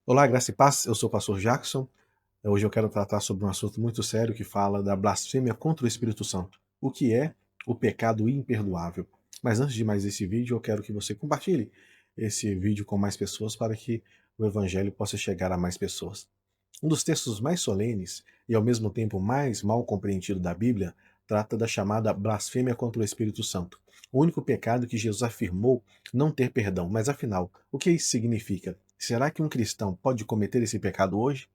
Olá, graça e paz, eu sou o pastor Jackson. Hoje eu quero tratar sobre um assunto muito sério que fala da blasfêmia contra o Espírito Santo. O que é o pecado imperdoável? Mas antes de mais esse vídeo, eu quero que você compartilhe esse vídeo com mais pessoas para que o evangelho possa chegar a mais pessoas. Um dos textos mais solenes e ao mesmo tempo mais mal compreendido da Bíblia trata da chamada blasfêmia contra o Espírito Santo. O único pecado que Jesus afirmou não ter perdão. Mas afinal, o que isso significa? Será que um cristão pode cometer esse pecado hoje?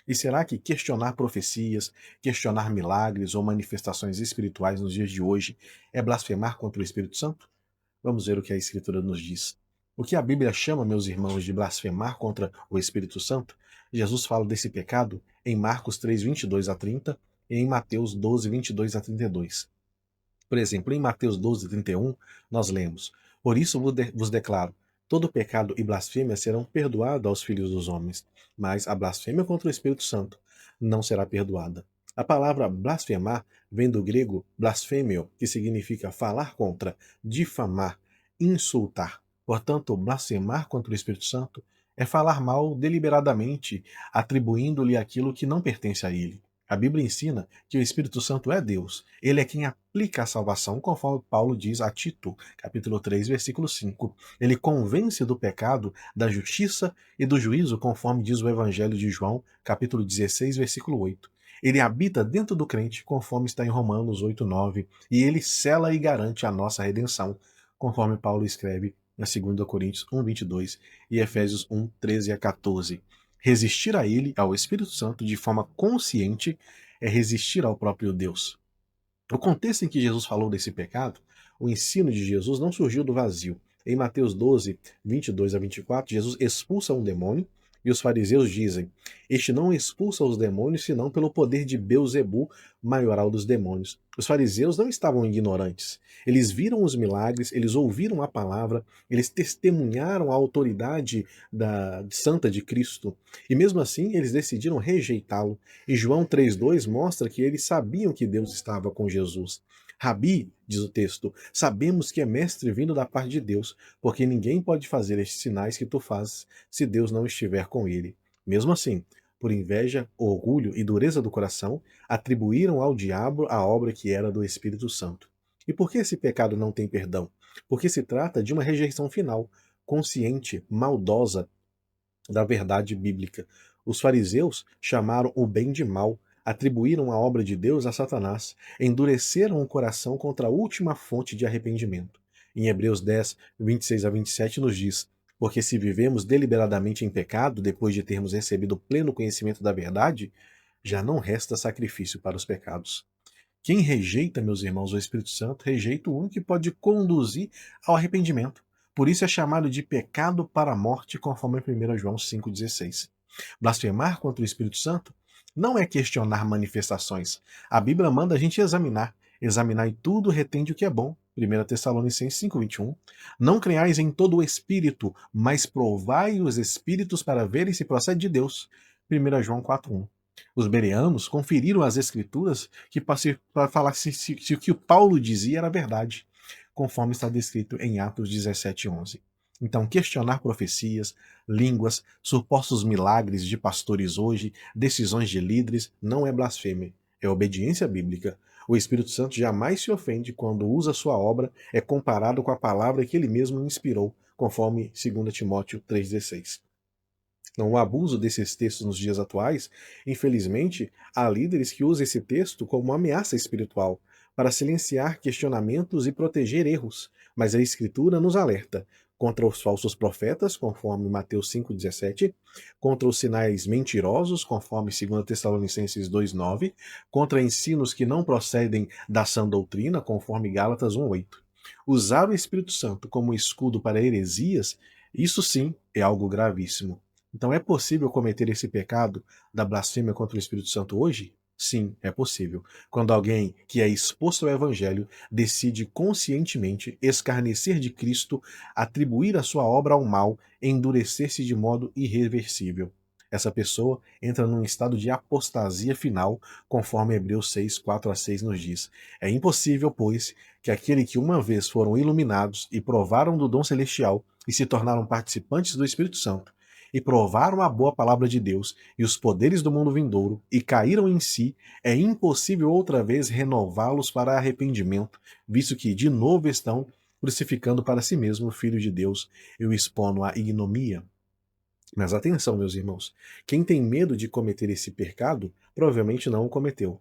E será que questionar profecias, questionar milagres ou manifestações espirituais nos dias de hoje é blasfemar contra o Espírito Santo? Vamos ver o que a Escritura nos diz. O que a Bíblia chama, meus irmãos, de blasfemar contra o Espírito Santo? Jesus fala desse pecado em Marcos 3, 22 a 30 e em Mateus 12, 22 a 32. Por exemplo, em Mateus 12, 31, nós lemos: Por isso vos declaro, todo pecado e blasfêmia serão perdoados aos filhos dos homens, mas a blasfêmia contra o Espírito Santo não será perdoada. A palavra blasfemar vem do grego blasfêmio, que significa falar contra, difamar, insultar. Portanto, blasfemar contra o Espírito Santo é falar mal deliberadamente, atribuindo-lhe aquilo que não pertence a ele. A Bíblia ensina que o Espírito Santo é Deus. Ele é quem aplica a salvação, conforme Paulo diz a Tito, capítulo 3, versículo 5. Ele convence do pecado, da justiça e do juízo, conforme diz o Evangelho de João, capítulo 16, versículo 8. Ele habita dentro do crente, conforme está em Romanos 8, 9, e ele sela e garante a nossa redenção, conforme Paulo escreve na 2 Coríntios 1, 22 e Efésios 1, 13 a 14. Resistir a ele, ao Espírito Santo, de forma consciente, é resistir ao próprio Deus. O contexto em que Jesus falou desse pecado, o ensino de Jesus não surgiu do vazio. Em Mateus 12, 22 a 24, Jesus expulsa um demônio e os fariseus dizem: Este não expulsa os demônios senão pelo poder de Beuzebu, maioral dos demônios. Os fariseus não estavam ignorantes. Eles viram os milagres, eles ouviram a palavra, eles testemunharam a autoridade da santa de Cristo. E mesmo assim, eles decidiram rejeitá-lo. E João 3,2 mostra que eles sabiam que Deus estava com Jesus. Rabi, diz o texto, sabemos que é mestre vindo da parte de Deus, porque ninguém pode fazer estes sinais que tu fazes se Deus não estiver com ele. Mesmo assim, por inveja, orgulho e dureza do coração, atribuíram ao diabo a obra que era do Espírito Santo. E por que esse pecado não tem perdão? Porque se trata de uma rejeição final, consciente, maldosa, da verdade bíblica. Os fariseus chamaram o bem de mal, atribuíram a obra de Deus a Satanás, endureceram o coração contra a última fonte de arrependimento. Em Hebreus 10, 26 a 27 nos diz: Porque se vivemos deliberadamente em pecado, depois de termos recebido pleno conhecimento da verdade, já não resta sacrifício para os pecados. Quem rejeita, meus irmãos, o Espírito Santo, rejeita o único que pode conduzir ao arrependimento. Por isso é chamado de pecado para a morte, conforme 1 João 5,16. Blasfemar contra o Espírito Santo não é questionar manifestações. A Bíblia manda a gente examinar. Examinar em tudo, retende o que é bom. 1 Tessalonicenses 5,21. Não creiais em todo o Espírito, mas provai os Espíritos para verem se procede de Deus. 1 João 4,1. Os bereanos conferiram as escrituras para falar se o que o Paulo dizia era verdade, conforme está descrito em Atos 17:11. Então, questionar profecias, línguas, supostos milagres de pastores hoje, decisões de líderes, não é blasfêmia, é obediência bíblica. O Espírito Santo jamais se ofende quando usa sua obra, é comparado com a palavra que ele mesmo inspirou, conforme 2 Timóteo 3,16. Então, o abuso desses textos nos dias atuais, infelizmente, há líderes que usam esse texto como uma ameaça espiritual para silenciar questionamentos e proteger erros. Mas a Escritura nos alerta contra os falsos profetas, conforme Mateus 5,17, contra os sinais mentirosos, conforme 2 Tessalonicenses 2,9, contra ensinos que não procedem da sã doutrina, conforme Gálatas 1,8. Usar o Espírito Santo como escudo para heresias, isso sim é algo gravíssimo. Então é possível cometer esse pecado da blasfêmia contra o Espírito Santo hoje? Sim, é possível. Quando alguém que é exposto ao Evangelho decide conscientemente escarnecer de Cristo, atribuir a sua obra ao mal, endurecer-se de modo irreversível. Essa pessoa entra num estado de apostasia final, conforme Hebreus 6, 4 a 6 nos diz. É impossível, pois, que aquele que uma vez foram iluminados e provaram do dom celestial e se tornaram participantes do Espírito Santo, e provaram a boa palavra de Deus e os poderes do mundo vindouro e caíram em si, é impossível outra vez renová-los para arrependimento, visto que de novo estão crucificando para si mesmo o Filho de Deus e o expondo à ignomia. Mas atenção, meus irmãos, quem tem medo de cometer esse pecado, provavelmente não o cometeu.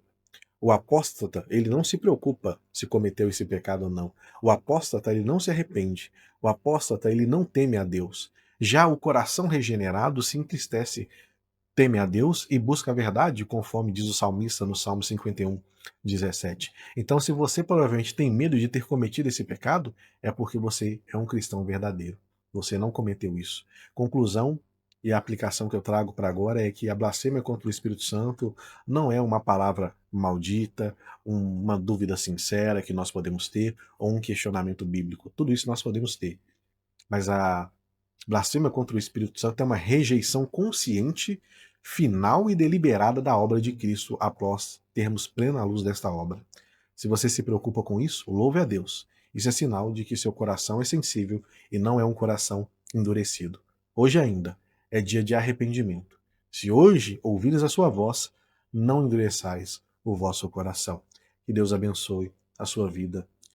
O apóstata, ele não se preocupa se cometeu esse pecado ou não. O apóstata, ele não se arrepende. O apóstata, ele não teme a Deus. Já o coração regenerado se entristece, teme a Deus e busca a verdade, conforme diz o salmista no Salmo 51:17. Então, se você provavelmente tem medo de ter cometido esse pecado, é porque você é um cristão verdadeiro. Você não cometeu isso. Conclusão e a aplicação que eu trago para agora é que a blasfêmia contra o Espírito Santo não é uma palavra maldita, uma dúvida sincera que nós podemos ter, ou um questionamento bíblico. Tudo isso nós podemos ter. Mas a blasfêmia contra o Espírito Santo é uma rejeição consciente, final e deliberada da obra de Cristo após termos plena luz desta obra. Se você se preocupa com isso, louve a Deus. Isso é sinal de que seu coração é sensível e não é um coração endurecido. Hoje ainda é dia de arrependimento. Se hoje ouvires a sua voz, não endureçais o vosso coração. Que Deus abençoe a sua vida